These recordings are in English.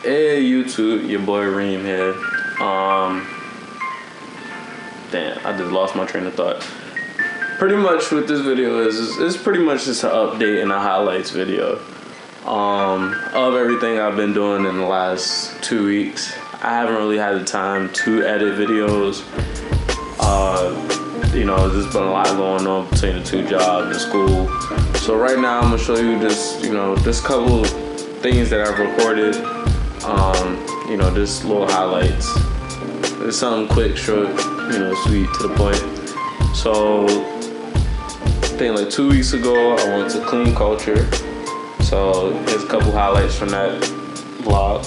Hey YouTube, your boy Reem here. Damn, I just lost my train of thought. Pretty much what this video is it's pretty much just an update and a highlights video of everything I've been doing in the last 2 weeks. I haven't really had the time to edit videos. You know, there's been a lot going on between the 2 jobs and school. So right now I'm gonna show you just, you know, just a couple things that I've recorded. You know, just little highlights. It's something quick, short, you know, sweet, to the point. So I think like 2 weeks ago I went to Clean Culture. So here's a couple highlights from that vlog.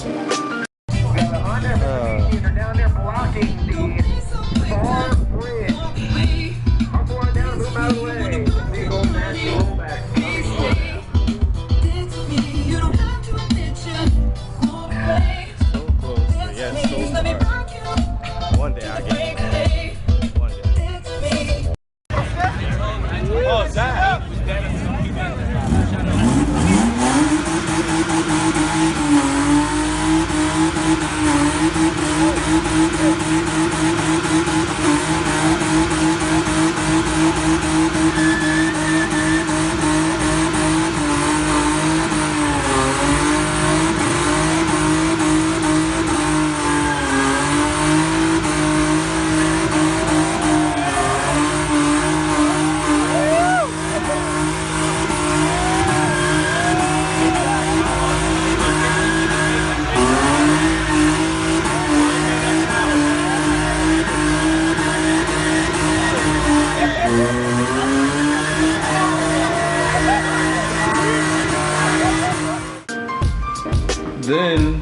Then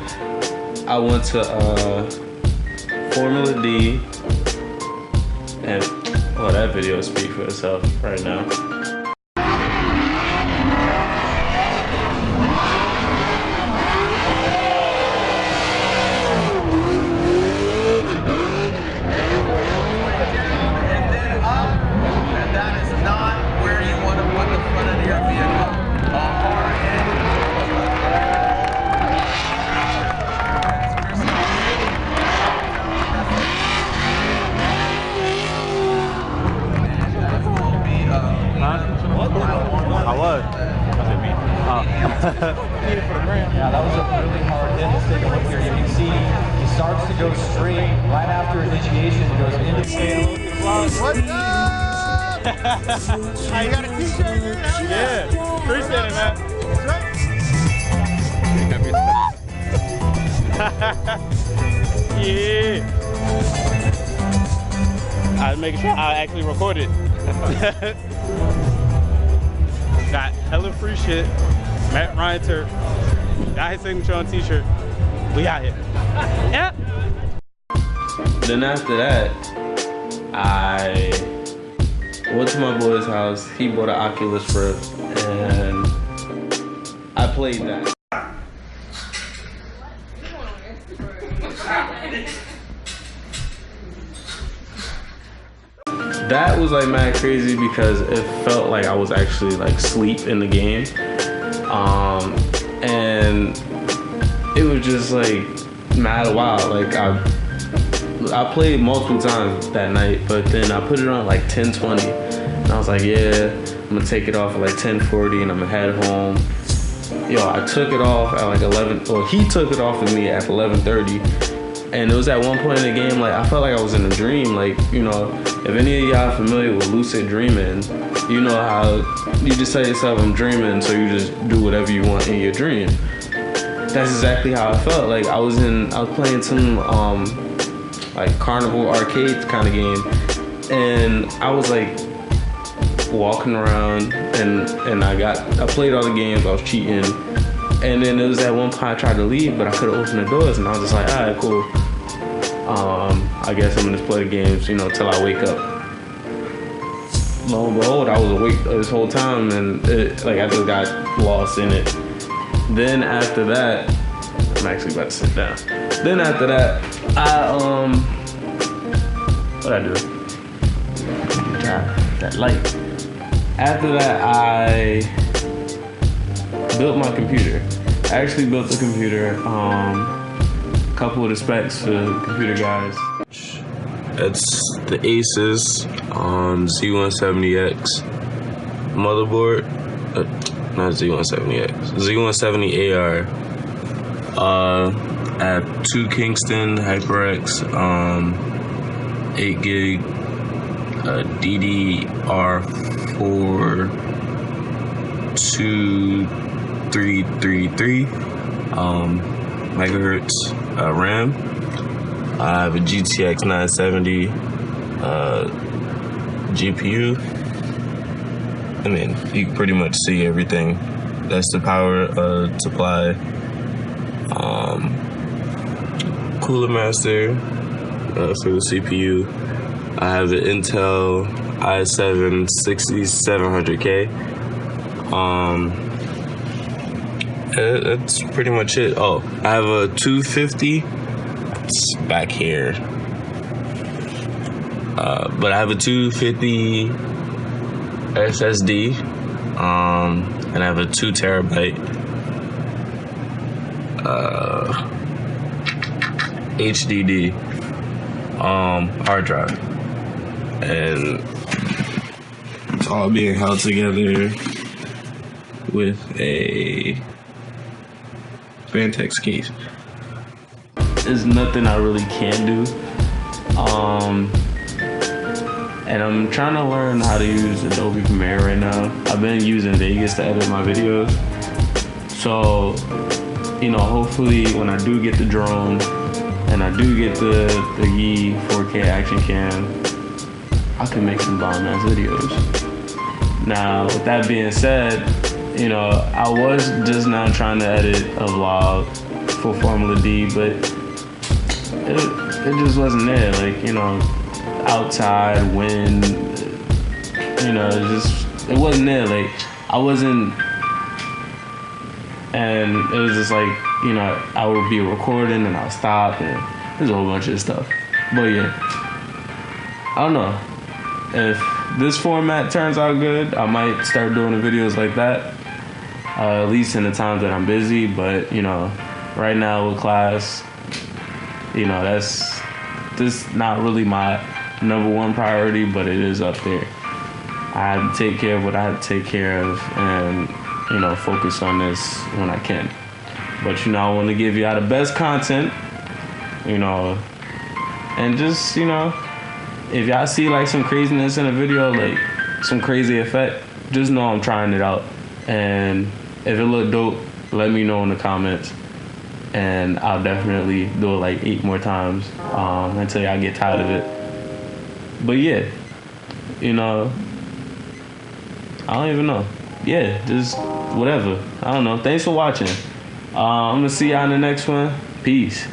I went to Formula D, and well, that video speaks for itself right now. Yeah, that was a really hard hit. Let's take a look here. You can see he starts to go straight right after initiation. Goes into scale. What's up? You got a t-shirt here now? Yeah, appreciate it, man. Yeah. I was making sure I actually recorded. Got hella free shit. Matt Ryan Turk. Got his signature on t-shirt. We out here. Yeah. Then after that, I went to my boy's house. He bought an Oculus Rift, and I played that. That was like mad crazy because it felt like I was actually like asleep in the game. And it was just like mad wild. Like I played multiple times that night, but then I put it on like 10:20, and I was like, yeah, I'm gonna take it off at like 10:40, and I'm gonna head home. Yo, I took it off at like 11. Well, he took it off of me at 11:30, and it was at one point in the game like I felt like I was in a dream. Like, you know, if any of y'all familiar with lucid dreaming, you know how you just tell yourself I'm dreaming, so you just do whatever you want in your dream. That's exactly how I felt. Like I was playing some like carnival arcade kind of game, and I was like walking around, and I played all the games. I was cheating, and then it was at one point I tried to leave, but I couldn't open the doors, and I was just like, all right, cool. I guess I'm gonna just play the games, you know, till I wake up. Lo and behold, I was awake this whole time, and like I just got lost in it. Then after that, I'm actually about to sit down. Then after that, what'd I do? That light. After that, I built my computer. I actually built the computer. couple of the specs for computer guys. It's the Asus Z170X motherboard. Not Z170X. Z170AR. I have 2 Kingston HyperX 8 gig DDR4 2333 megahertz RAM. I have a GTX 970 GPU. I mean, you can pretty much see everything. That's the power supply. Cooler Master for the CPU. I have the Intel i7 6700K. That's pretty much it. Oh, I have a 250. It's back here. But I have a 250 SSD. And I have a 2 terabyte HDD hard drive, and it's all being held together with a Vantex case. There's nothing I really can do, and I'm trying to learn how to use Adobe Premiere right now. I've been using Vegas to edit my videos, so you know, hopefully when I do get the drone and I do get the Yi 4K action cam, I can make some bomb ass videos. Now, with that being said, you know, I was just now trying to edit a vlog for Formula D, but it just wasn't there. Like, you know, outside, wind, you know, it wasn't there. Like, I wasn't. And it was just like, you know, I would be recording and I'll stop, and there's a whole bunch of stuff. But yeah, I don't know. If this format turns out good, I might start doing the videos like that, at least in the times that I'm busy. But, you know, right now with class, you know, that's not really my #1 priority, but it is up there. I have to take care of what I have to take care of, and you know, focus on this when I can. But, you know, I want to give y'all the best content, you know, and just, you know, if y'all see like some craziness in a video, like some crazy effect, just know I'm trying it out. And if it look dope, let me know in the comments, and I'll definitely do it like 8 more times until y'all get tired of it. But yeah, you know, I don't even know. Yeah, just whatever. I don't know. Thanks for watching. I'm gonna see y'all in the next one. Peace.